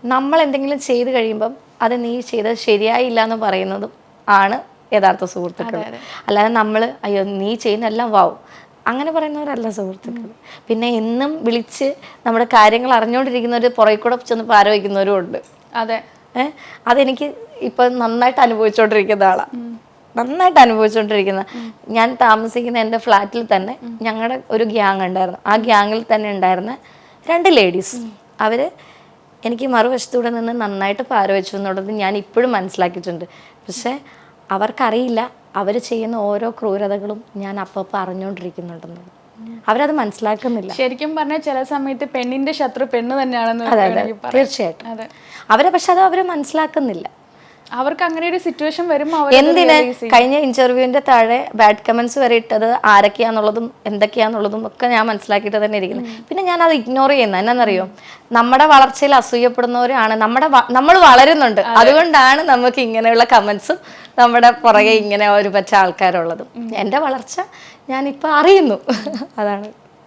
നമ്മൾ എന്തെങ്കിലും ചെയ്ത് കഴിയുമ്പം അത് നീ ചെയ്തത് ശരിയായില്ല എന്ന് പറയുന്നതും ആണ് യഥാർത്ഥ സുഹൃത്തുക്കൾ. അല്ലാതെ നമ്മൾ അയ്യോ നീ ചെയ്യുന്നെല്ലാം വാവും അങ്ങനെ പറയുന്നവരല്ല സുഹൃത്തുക്കൾ. പിന്നെ എന്നും വിളിച്ച് നമ്മുടെ കാര്യങ്ങൾ അറിഞ്ഞുകൊണ്ടിരിക്കുന്നവർ പുറകെ കൂടെ ചെന്ന് പാര വയ്ക്കുന്നവരും ഉണ്ട്. അതെ, അതെനിക്ക് ഇപ്പം നന്നായിട്ട് അനുഭവിച്ചുകൊണ്ടിരിക്കുന്ന ആളാണ്. നന്നായിട്ട് അനുഭവിച്ചുകൊണ്ടിരിക്കുന്ന, ഞാൻ താമസിക്കുന്ന എൻ്റെ ഫ്ലാറ്റിൽ തന്നെ ഞങ്ങളുടെ ഒരു ഗ്യാങ് ഉണ്ടായിരുന്നു. ആ ഗ്യാങ്ങിൽ തന്നെ ഉണ്ടായിരുന്ന 2 ലേഡീസ്. അവർ എനിക്ക് മറുവശത്തൂടെ നിന്ന് നന്നായിട്ട് പാര വെച്ചു എന്നുള്ളത് ഞാൻ ഇപ്പോഴും മനസ്സിലാക്കിയിട്ടുണ്ട്. പക്ഷേ അവർക്കറിയില്ല അവർ ചെയ്യുന്ന ഓരോ ക്രൂരതകളും ഞാൻ അപ്പോൾ അറിഞ്ഞുകൊണ്ടിരിക്കുന്നുണ്ടെന്നത്. അവരത് മനസ്സിലാക്കുന്നില്ല. ശരിക്കും പറഞ്ഞാൽ ചില സമയത്ത് പെണ്ണിന്റെ ശത്രു പെണ്ണ് തന്നെയാണെന്ന്. തീർച്ചയായിട്ടും പക്ഷെ അത് അവർ മനസ്സിലാക്കുന്നില്ല. അവർക്ക് അങ്ങനെ ഒരു സിറ്റുവേഷൻ വരുമ്പോൾ എന്തിന് കഴിഞ്ഞ ഇന്റർവ്യൂവിന്റെ താഴെ ബാഡ് കമന്റ്സ് വരെ ഇട്ടത് ആരൊക്കെയാന്നുള്ളതും എന്തൊക്കെയാന്നുള്ളതും ഒക്കെ ഞാൻ മനസ്സിലാക്കിയിട്ട് തന്നെ ഇരിക്കുന്നത്. പിന്നെ ഞാൻ അത് ഇഗ്നോർ ചെയ്യുന്നത് എന്നാന്നറിയോ, നമ്മുടെ വളർച്ചയിൽ അസൂയപ്പെടുന്നവരാണ്. നമ്മൾ വളരുന്നുണ്ട്, അതുകൊണ്ടാണ് നമുക്ക് ഇങ്ങനെയുള്ള കമന്റ്സും നമ്മുടെ പുറകെ ഇങ്ങനെ ഒരു പറ്റ ആൾക്കാരുള്ളതും. എൻ്റെ വളർച്ച ഞാനിപ്പോൾ അറിയുന്നു, അതാണ്.